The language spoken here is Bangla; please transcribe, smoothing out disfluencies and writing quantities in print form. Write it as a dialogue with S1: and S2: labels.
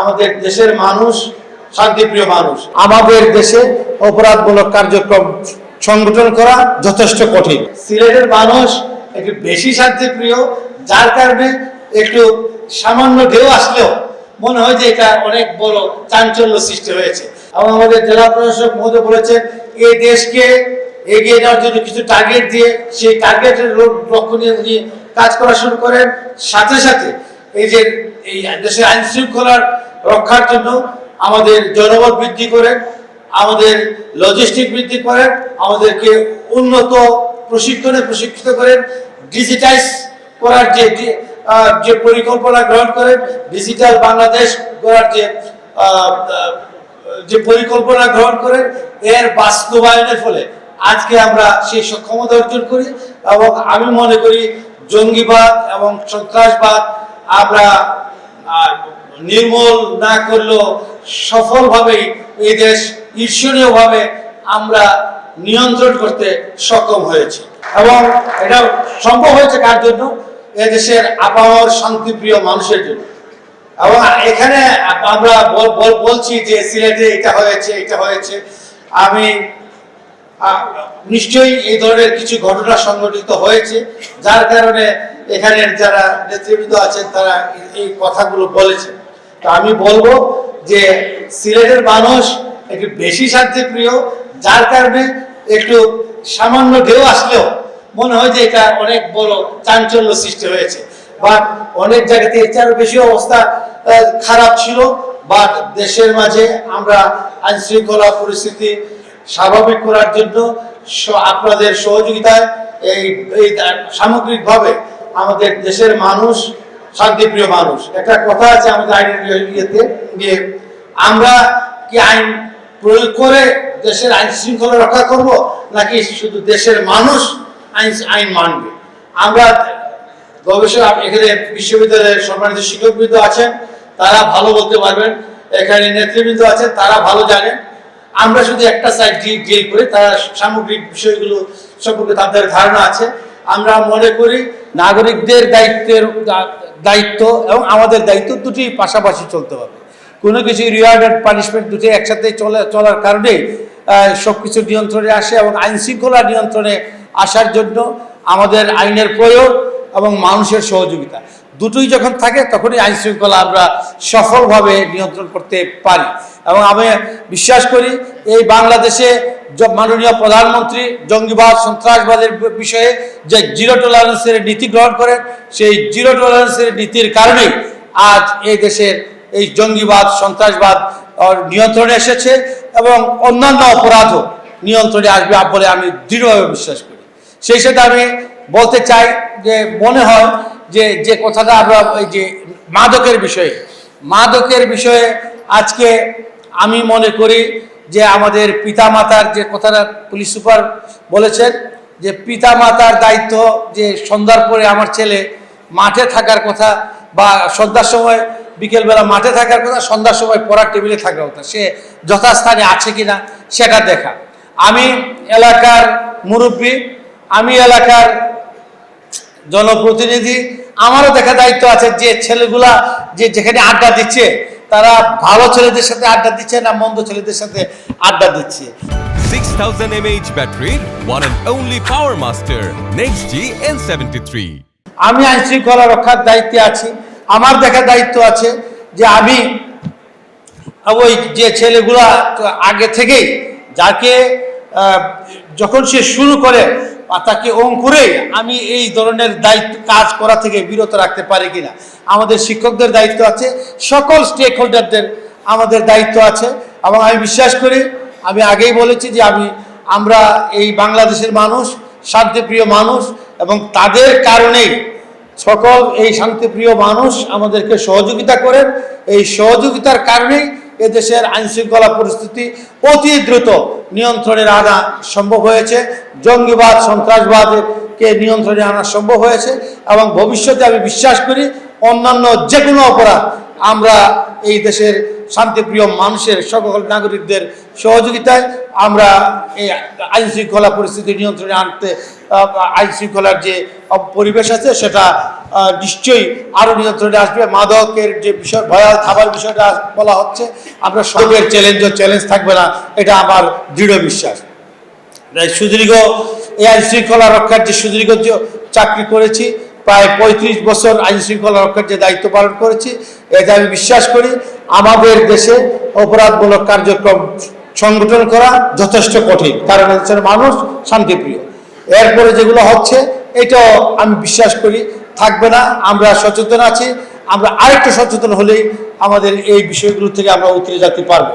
S1: আমাদের দেশের মানুষ শান্তিপ্রিয় মানুষ। আমাদের দেশে অপরাধমূলক কার্যক্রম সংগঠন করা যথেষ্ট কঠিন। সিলেটের মানুষ একটু বেশি শান্তিপ্রিয়, যার কারণে একটু সামান্য ঢেউ আসলেও মনে হয় যে এটা অনেক বড় চাঞ্চল্য সৃষ্টি হয়েছে। এবং আমাদের জেলা প্রশাসক মহোদয় বলেছেন এই দেশকে এগিয়ে যাওয়ার জন্য কিছু টার্গেট দিয়ে সেই টার্গেটের লক্ষ্য নিয়ে উনি কাজ করা শুরু করেন। সাথে সাথে এই যে এই দেশের আইন শৃঙ্খলার রক্ষার জন্য আমাদের জনবল বৃদ্ধি করেন, আমাদের লজিস্টিক বৃদ্ধি করেন, আমাদেরকে উন্নত প্রশিক্ষণে প্রশিক্ষিত করেন, ডিজিটাইজ করার যে পরিকল্পনা গ্রহণ করেন, ডিজিটাল বাংলাদেশ গড়ার যে পরিকল্পনা গ্রহণ করেন, এর বাস্তবায়নের ফলে আজকে আমরা সেই সক্ষমতা অর্জন করি। এবং আমি মনে করি জঙ্গিবাদ এবং সন্ত্রাসবাদ আমরা নির্মূল না করলেও সফলভাবেই এই দেশ ঈর্ষণীয়ভাবে আমরা নিয়ন্ত্রণ করতে সক্ষম হয়েছে। এবং এটা সম্ভব হয়েছে কার জন্য? এদেশের আবহাওয়ার শান্তিপ্রিয় মানুষের জন্য। এবং এখানে আমরা বলছি যে সিলেটে এটা হয়েছে এটা হয়েছে, আমি নিশ্চয়ই এই ধরনের কিছু ঘটনা সংঘটিত হয়েছে, যার কারণে এখানের যারা নেতৃবৃন্দ আছেন তারা এই কথাগুলো বলেছেন। তো আমি বলবো যে সিলেটের মানুষ একটু বেশি শান্তিপ্রিয়, যার কারণে একটু সামান্য ঢেউ আসলেও মনে হয় যে এটা অনেক বড় চাঞ্চল্য সৃষ্টি হয়েছে। বা অনেক জায়গাতে এর চেয়ে বেশি অবস্থা খারাপ ছিল। বা দেশের মাঝে আমরা আইন শৃঙ্খলা পরিস্থিতি স্বাভাবিক করার জন্য আপনাদের সহযোগিতায় এই সামগ্রিকভাবে আমাদের দেশের মানুষ শান্তিপ্রিয় মানুষ। একটা কথা আছে আমাদের আইনের ইয়েতে, যে আমরা কি আইন প্রয়োগ করে দেশের আইন শৃঙ্খলা রক্ষা করব, নাকি শুধু দেশের মানুষ আইন মানবে? আমরা গবেষক এখানে বিশ্ববিদ্যালয়ের সম্মানিত শিক্ষকবৃন্দ আছেন, তারা ভালো বলতে পারবেন, এখানে নেতৃবৃন্দ আছেন, তারা ভালো জানেন। আমরা শুধু একটা সাইড ডিল করি, তারা সামগ্রিক বিষয়গুলো সম্পর্কে তাদের ধারণা আছে। আমরা মনে করি নাগরিকদের দায়িত্ব এবং আমাদের দায়িত্ব দুটি পাশাপাশি চলতে হবে। কোনো কিছু রিওয়ার্ড অ্যান্ড পানিশমেন্ট দুটি একসাথে চলার কারণেই সবকিছু নিয়ন্ত্রণে আসে। এবং আইন শৃঙ্খলা নিয়ন্ত্রণে আসার জন্য আমাদের আইনের প্রয়োগ এবং মানুষের সহযোগিতা দুটোই যখন থাকে তখনই আইন শৃঙ্খলা আমরা সফলভাবে নিয়ন্ত্রণ করতে পারি। এবং আমি বিশ্বাস করি এই বাংলাদেশে মাননীয় প্রধানমন্ত্রী জঙ্গিবাদ সন্ত্রাসবাদের বিষয়ে যে জিরো টলারেন্সের নীতি গ্রহণ করেন, সেই জিরো টলারেন্সের নীতির কারণেই আজ এই দেশের এই জঙ্গিবাদ সন্ত্রাসবাদ নিয়ন্ত্রণে এসেছে এবং অন্যান্য অপরাধও নিয়ন্ত্রণে আসবে বলে আমি দৃঢ়ভাবে বিশ্বাস করি। সেই সাথে আমি বলতে চাই যে মনে হয় যে কথাটা আমরা ওই যে মাদকের বিষয়ে আজকে আমি মনে করি যে আমাদের পিতামাতার যে কথাটা পুলিশ সুপার বলেছেন, যে পিতামাতার দায়িত্ব যে সন্ধ্যার পরে আমার ছেলে মাঠে থাকার কথা, বা সন্ধ্যার সময় বিকেলবেলা মাঠে থাকার কথা, সন্ধ্যার সময় পড়ার টেবিলে থাকার কথা, সে যথাস্থানে আছে কিনা সেটা দেখা। আমি এলাকার মুরব্বী, আমি এলাকার জনপ্রতিনিধি, আমারও দেখা দায়িত্ব আছে যে ছেলেগুলা যেখানে আড্ডা দিচ্ছে তারা ভালো ছেলেদের সাথে আড্ডা দিচ্ছে না মন্দ ছেলেদের সাথে আড্ডা দিচ্ছে।
S2: 6000 mAh battery, one and only Power Master NextG N73।
S1: আমি আইন শৃঙ্খলা রক্ষার দায়িত্বে আছি, আমার দেখা দায়িত্ব আছে যে আমি ওই যে ছেলেগুলা আগে থেকেই যাকে যখন সে শুরু করে তাকে অঙ্কুরে আমি এই ধরনের দায়িত্ব কাজ করা থেকে বিরত রাখতে পারি কিনা। আমাদের শিক্ষকদের দায়িত্ব আছে, সকল স্টেক হোল্ডারদের আমাদের দায়িত্ব আছে। এবং আমি বিশ্বাস করি, আমি আগেই বলেছি যে আমরা এই বাংলাদেশের মানুষ শান্তিপ্রিয় মানুষ, এবং তাদের কারণেই সকল এই শান্তিপ্রিয় মানুষ আমাদেরকে সহযোগিতা করেন। এই সহযোগিতার কারণেই এদেশের আইন শৃঙ্খলা পরিস্থিতি অতি দ্রুত নিয়ন্ত্রণের আনা সম্ভব হয়েছে, জঙ্গিবাদ সন্ত্রাসবাদকে নিয়ন্ত্রণে আনা সম্ভব হয়েছে। এবং ভবিষ্যতে আমি বিশ্বাস করি অন্যান্য যে কোনো অপরাধ আমরা এই দেশের শান্তিপ্রিয় মানুষের সকল নাগরিকদের সহযোগিতায় আমরা এই আইন শৃঙ্খলা পরিস্থিতি নিয়ন্ত্রণে আনতে আইন শৃঙ্খলার যে পরিবেশ আছে সেটা নিশ্চয়ই আরও নিয়ন্ত্রণে আসবে। মাদকের যে বিষয় ভয়াল খাবার বিষয়টা বলা হচ্ছে, আমরা সবের চ্যালেঞ্জ থাকবে না, এটা আমার দৃঢ় বিশ্বাস। সুদীর্ঘ এই আইন শৃঙ্খলা রক্ষার যে সুদীর্ঘ চাকরি করেছি, প্রায় 35 বছর আইন শৃঙ্খলা রক্ষার যে দায়িত্ব পালন করেছি, এতে আমি বিশ্বাস করি আমাদের দেশে অপরাধমূলক কার্যক্রম সংগঠন করা যথেষ্ট কঠিন, কারণ দেশের মানুষ শান্তিপ্রিয়। এরপরে যেগুলো হচ্ছে এটাও আমি বিশ্বাস করি থাকবে না। আমরা সচেতন আছি, আমরা আরেকটু সচেতন হলেই আমাদের এই বিষয়গুলো থেকে আমরা উতরে যেতে পারবো।